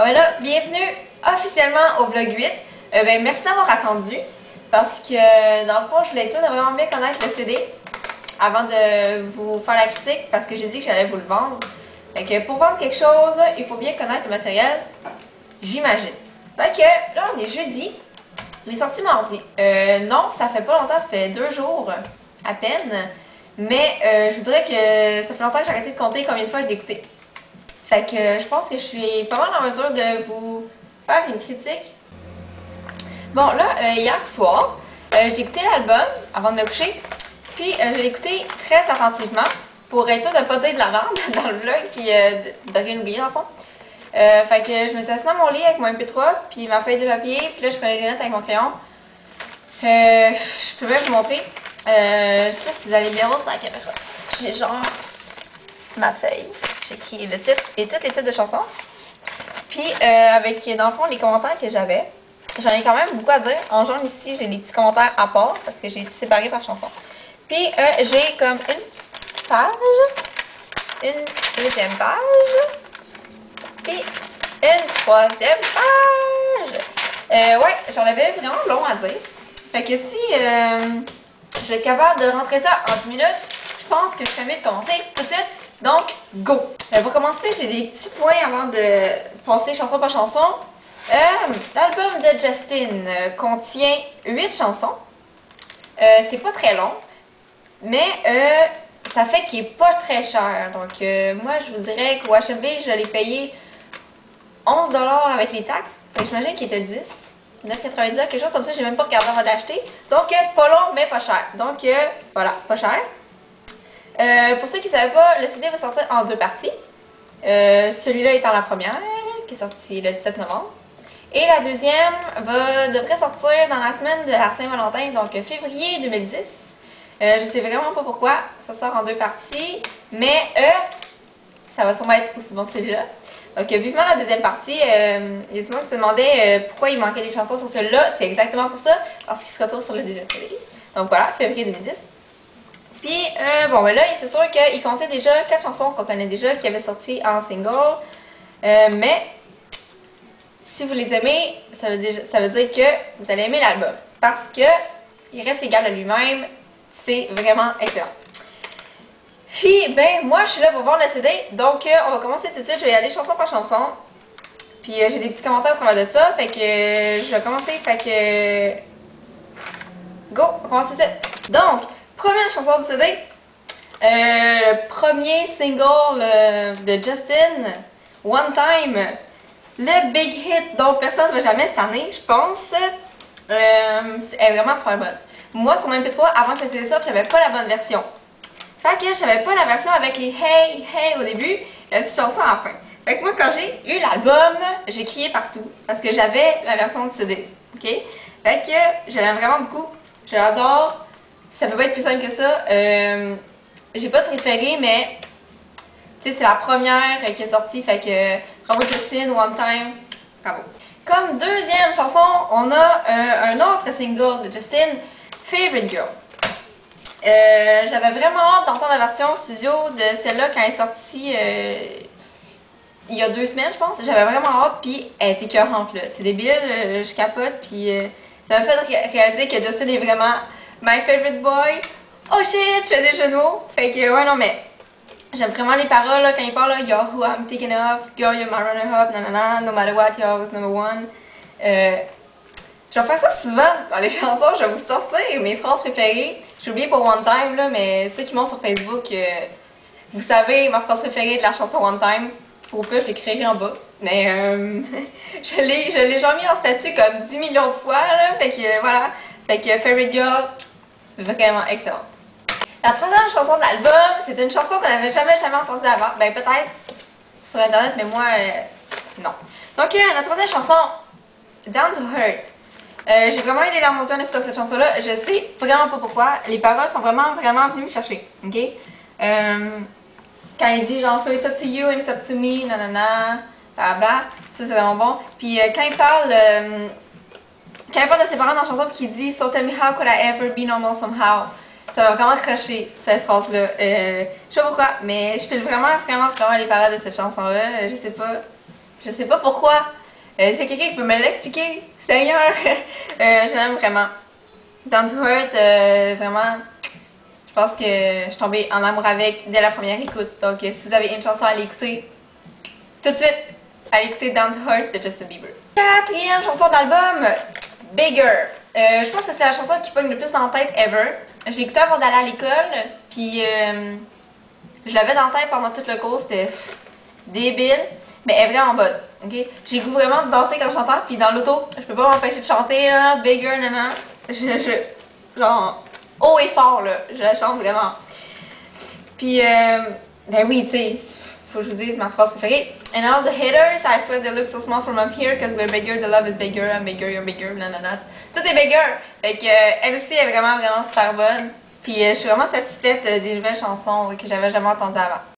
Voilà, bienvenue officiellement au vlog 8. Merci d'avoir attendu parce que dans le fond, je voulais être sûre de vraiment bien connaître le CD avant de vous faire la critique parce que j'ai dit que j'allais vous le vendre. Fait que pour vendre quelque chose, il faut bien connaître le matériel, j'imagine. Fait que là, on est jeudi, il est sorti mardi. Non, ça fait pas longtemps, ça fait 2 jours à peine. Mais je vous dirais que ça fait longtemps que j'ai arrêté de compter combien de fois je l'ai écouté. Fait que je pense que je suis pas mal en mesure de vous faire une critique. Bon là, hier soir, j'ai écouté l'album avant de me coucher. Puis je l'ai écouté très attentivement pour être sûre de ne pas dire de la merde dans le vlog puis de rien oublier dans le fond. Fait que je me suis assise dans mon lit avec mon MP3 puis ma feuille de papier. Puis là je prenais des notes avec mon crayon. Je peux même vous montrer. Je sais pas si vous allez bien voir sur la caméra. J'ai genre ma feuille. J'ai écrit le titre et tous les titres de chansons. Puis avec dans le fond les commentaires que j'avais. J'en ai quand même beaucoup à dire. En jaune ici, j'ai des petits commentaires à part parce que j'ai séparé par chanson. Puis j'ai comme une page, une deuxième page, puis une troisième page. Ouais, j'en avais vraiment long à dire. Fait que si je vais être capable de rentrer ça en 10 minutes, je pense que je serais mieux de commencer tout de suite. Donc, go! Pour commencer, j'ai des petits points avant de passer chanson par chanson. L'album de Justin contient 8 chansons. C'est pas très long, mais ça fait qu'il est pas très cher. Donc, moi, je vous dirais qu'au HMB, je l'ai payé 11$ avec les taxes. J'imagine qu'il était 10, 9,90$, quelque chose comme ça. J'ai même pas regardé avant de l'acheter. Donc, pas long, mais pas cher. Donc, voilà, pas cher. Pour ceux qui ne savaient pas, le CD va sortir en 2 parties. Celui-là étant la première, qui est sortie le 17 novembre. Et la deuxième devrait sortir dans la semaine de la Saint-Valentin, donc février 2010. Je sais vraiment pas pourquoi, ça sort en 2 parties, mais ça va sûrement être aussi bon que celui-là. Donc vivement la deuxième partie, il y a du monde qui se demandait pourquoi il manquait des chansons sur celui-là. C'est exactement pour ça, parce qu'il se retrouve sur le deuxième CD. Donc voilà, février 2010. Puis, bon, ben là, c'est sûr qu'il contient déjà 4 chansons qu'on connaît déjà, qui avaient sorti en single. Mais, si vous les aimez, ça veut dire que vous allez aimer l'album. Parce que il reste égal à lui-même. C'est vraiment excellent. Puis, ben, moi, je suis là pour voir le CD. Donc, on va commencer tout de suite. Je vais y aller chanson par chanson. Puis, j'ai des petits commentaires au travers de ça. Fait que, je vais commencer. Fait que, go, on commence tout de suite. Donc, première chanson du CD, le premier single de Justin, One Time, le big hit dont personne ne va jamais cette année, je pense. Elle est vraiment super bonne. Moi, sur mon MP3, avant que le CD sorte, j'avais pas la bonne version. Fait que j'avais pas la version avec les hey, hey au début, la petite chanson à la fin. Fait que moi, quand j'ai eu l'album, j'ai crié partout, parce que j'avais la version du CD. Ok? Fait que je l'aime vraiment beaucoup, je l'adore. Ça peut pas être plus simple que ça. J'ai pas de préféré, mais tu sais, c'est la première qui est sortie, fait que bravo Justin, One Time, bravo. Comme deuxième chanson, on a un autre single de Justin, Favorite Girl. J'avais vraiment hâte d'entendre la version studio de celle-là quand elle est sortie il y a 2 semaines, je pense. J'avais vraiment hâte, puis elle était écœurante, là. C'est débile, je capote, puis ça m'a fait réaliser que Justin est vraiment my favorite boy. Oh shit, je fais des jeux de mots. Fait que ouais, non, mais j'aime vraiment les paroles là, quand il parle là, You're who I'm thinking of, girl, you're my runner-up, nanana, no matter what, you're always number one. Je vais faire ça souvent dans les chansons, je vais vous sortir mes phrases préférées. J'ai oublié pour One Time, là, mais ceux qui m'ont sur Facebook, vous savez ma phrase préférée de la chanson One Time. Au pire, je l'écrirai en bas. Mais je l'ai genre mis en statut comme 10 millions de fois, là, fait que voilà. Fait que Favorite Girl, vraiment excellente. La troisième chanson de l'album, c'est une chanson qu'on n'avait jamais entendue avant. Ben peut-être sur internet, mais moi, non. Donc la troisième chanson, Down to Hurt. J'ai vraiment eu des larmes aux yeux en écoutant cette chanson-là. Je sais vraiment pas pourquoi. Les paroles sont vraiment venues me chercher. Ok? Quand il dit genre, so it's up to you and it's up to me, nanana, blablabla, ça c'est vraiment bon. Puis quand il parle de ses parents dans la chanson puis qu'il dit So tell me how could I ever be normal somehow, ça m'a vraiment accroché cette phrase-là. Je sais pas pourquoi, mais je file vraiment les paroles de cette chanson-là. Je sais pas. Je sais pas pourquoi. C'est quelqu'un qui peut me l'expliquer. Seigneur! Je l'aime vraiment. Don't Hurt, vraiment, je pense que je suis tombée en amour avec dès la première écoute. Donc si vous avez une chanson à l'écouter, tout de suite, allez écouter Don't Hurt de Justin Bieber. Quatrième chanson de l'album, Bigger. Je pense que c'est la chanson qui pogne le plus dans la tête ever. J'ai écouté avant d'aller à l'école, puis je l'avais dans la tête pendant tout le cours, c'était débile, mais elle est vraiment bonne. Okay? J'ai goût vraiment de danser quand j'entends, puis dans l'auto, je peux pas m'empêcher de chanter, là, Bigger, nanana. Genre, haut et fort, là, je la chante vraiment. Puis, ben oui, tu sais, faut que je vous dise ma phrase préférée. And all the haters, I swear they look so small from up here, cause we're bigger, the love is bigger, I'm bigger, you're bigger, nanana. Tout est bigger! Fait que, elle aussi est vraiment super bonne. Puis, je suis vraiment satisfaite des nouvelles chansons que j'avais jamais entendues avant.